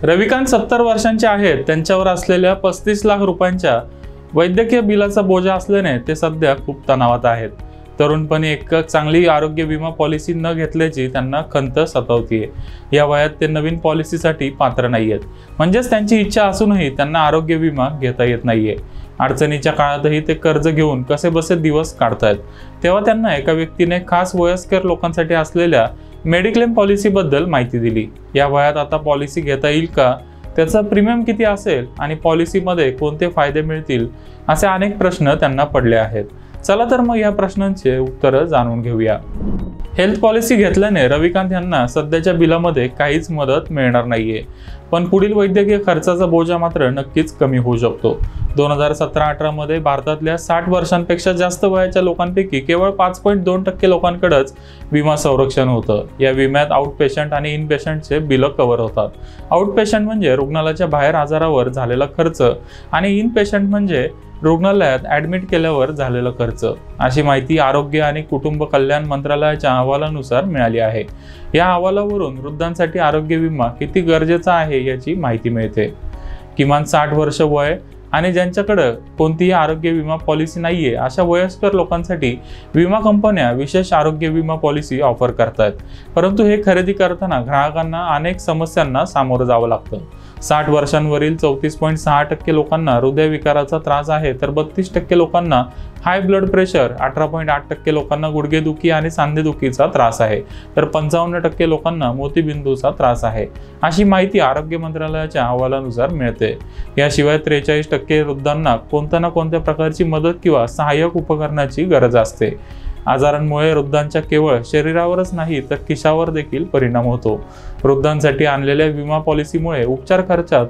रविकांत 70 वर्षांचे आहेत। त्यांच्यावर असलेल्या 35 लाख रुपयांच्या वैद्यकीय बिलाचा बोजा असल्याने ते सध्या खूप तणावात आहेत। तरुणपणी एक चांगली आरोग्य विमा पॉलिसी न घेतल्याची त्यांना खंत सतावतीये। या वयात ते नवीन पॉलिसीसाठी पात्र नाहीयेत, म्हणजेच त्यांची इच्छा असूनही त्यांना आरोग्य विमा घेता येत नाहीये। अडचणीच्या काळातही ते कर्ज घेऊन कसेबसे दिवस काढतायत। तेव्हा त्यांना एका व्यक्तीने खास वयस्कर लोकांसाठी असलेल्या मेडिक्लेम पॉलिसीबद्दल माहिती दिली। या वयात आता पॉलिसी घेता येईल का, त्याचा प्रीमियम किती असेल आणि पॉलिसीमध्ये कोणते फायदे मिळतील, असे अनेक प्रश्न त्यांना पडले आहेत। चला तर मग या प्रश्नांचे उत्तर जाणून घेऊया। हेल्थ पॉलिसी घेतल्याने रविकांत यांना सध्याच्या बिलामध्ये काहीच मदत मिळणार नाहीये, पण पुढील वैद्यकीय खर्चाचा बोजा मात्र नक्कीच कमी होऊ शकतो। 2017-18 मध्ये भारतातल्या 60 वर्षांपेक्षा जास्त वयाच्या लोकांपैकी केवळ 5.2% लोकांकडेच विमा संरक्षण होतं। या विम्यात आउटपेशंट आणि इनपेशंटचे बिल कव्हर होतात। आउटपेशंट म्हणजे रुग्णालयाच्या बाहेर आजारावर झालेला खर्च आणि इनपेशंट म्हणजे रुग्णालयात ॲडमिट केल्यावर झालेला खर्च। अशी माहिती आरोग्य आणि कुटुंब कल्याण मंत्रालयाच्या अहवालानुसार मिळाली आहे। या अहवालावरून वृद्धांसाठी आरोग्य विमा किती गरजेचा आहे याची माहिती मिळते। किमान 60 वर्ष वय आणि ज्यांच्याकडे कोणतीही आरोग्य विमा पॉलिसी नाहीये अशा वयस्कर लोकांसाठी विमा कंपन्या विशेष आरोग्य विमा पॉलिसी ऑफर करतात, परंतु हे खरेदी करताना ग्राहकांना अनेक समस्यांना सामोरं जावं लागतं। 60 वर्षांवरील 34.6% लोकांना हृदयविकाराचा त्रास आहे, तर 32% लोकांना हाय ब्लड प्रेशर, 18.8% लोकांना गुडघेदुखी आणि सांधेदुखीचा त्रास आहे, तर 55% लोकांना मोतीबिंदूचा त्रास आहे। अशी माहिती आरोग्य मंत्रालयाच्या अहवालानुसार मिळते। याशिवाय 43% वृद्धांना कोणत्या ना कोणत्या प्रकारची मदत किंवा सहाय्यक उपकरणाची गरज असते। आजारांमुळे वृद्धांच्या केवळ शरीरावरच नाही तर खिशावर देखील परिणाम होतो। वृद्धांसाठी आणलेल्या विमा पॉलिसीमुळे उपचार खर्चात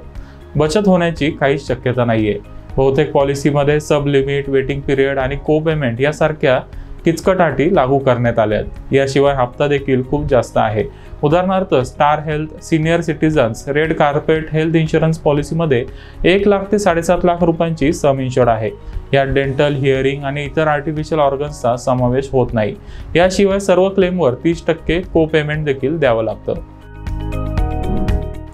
बचत होण्याची काहीच शक्यता नाहीये। बहुतेक पॉलिसीमध्ये सब लिमिट, वेटिंग पिरियड आणि को पेमेंट यासारख्या किचकट अटी लागू करण्यात आल्यात। याशिवाय हप्ता देखील खूप जास्त आहे। उदाहरणार्थ star health senior citizens red carpet health insurance पॉलिसीमध्ये 1 लाख ते 7.5 लाख रुपयांची सम इन्शुर्ड आहे। यात डेंटल, हिअरिंग आणि इतर आर्टिफिशियल ऑर्गन्सचा समावेश होत नाही। याशिवाय सर्व क्लेमवर 30% को पेमेंट देखील द्यावं लागतं।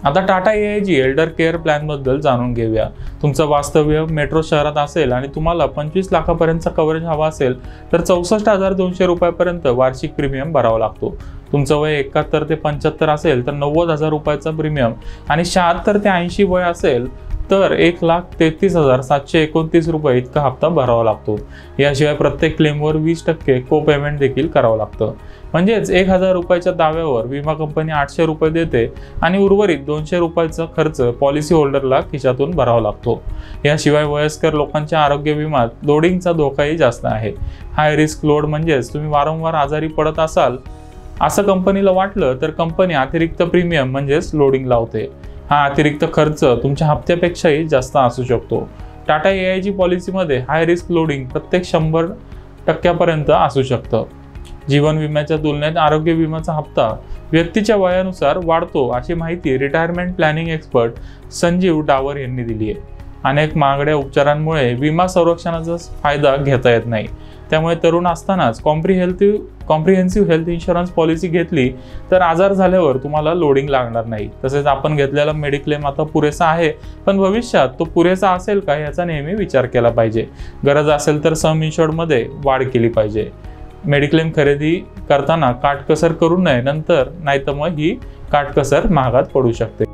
आता Tata AIG Elder care plan बद्दल जाणून घेऊया। तुमचं वास्तव्य मेट्रो शहरात असेल आणि तुम्हाला 25 लाखापर्यंतचा कव्हरेज हवा असेल तर 64,200 रुपयापर्यंत वार्षिक प्रीमियम भरावा लागतो। तुमचं वय 71 ते 75 असेल तर 90,000 रुपयाचा प्रीमियम आणि 76 ते 80 वय असेल तर 1,33,729 रुपये इतका हप्ता भरावा लागतो। याशिवाय प्रत्येक क्लेमवर 20% को पेमेंट देखील करावं लागतं। म्हणजेच 1,000 रुपयाच्या दाव्यावर विमा कंपनी 800 रुपये देते आणि उर्वरित 200 रुपयाचा खर्च पॉलिसी होल्डरला खिशातून भरावा लागतो। याशिवाय वयस्कर लोकांच्या आरोग्य विम्यात लोडिंगचा धोकाही जास्त आहे। हाय रिस्क लोड म्हणजेच तुम्ही वारंवार आजारी पडत असाल असं कंपनीला वाटलं तर कंपनी अतिरिक्त प्रीमियम म्हणजेच लोडिंग लावते। हा अतिरिक्त खर्च तुमच्या हप्त्यापेक्षाही जास्त असू शकतो। टाटा AIG पॉलिसीमध्ये हाय रिस्क लोडिंग प्रत्येक 100% असू शकतं। जीवन विम्याच्या तुलनेत आरोग्य विम्याचा हप्ता व्यक्तीच्या वयानुसार वाढतो, अशी माहिती retirement planning expert Sanjeev Dawar यांनी दिली आहे। अनेक महागड्या उपचारांमुळे विमा संरक्षणाचा फायदा घेता येत नाही, त्यामुळे तरुण असतानाच कॉम्प्रिहेन्सिव्ह हेल्थ इन्शुरन्स पॉलिसी घेतली तर आजार झाल्यावर तुम्हाला लोडिंग लागणार नाही। तसेच आपण घेतलेला मेडिक्लेम आता पुरेसा आहे, पण भविष्यात तो पुरेसा असेल का याचा नेहमी विचार केला पाहिजे। गरज असेल तर सम इन्शुर्डमध्ये वाढ केली पाहिजे। मेडिक्लेम खरेदी करताना काटकसर करू नये, नाहीतर मग ही काटकसर महागात पडू शकते।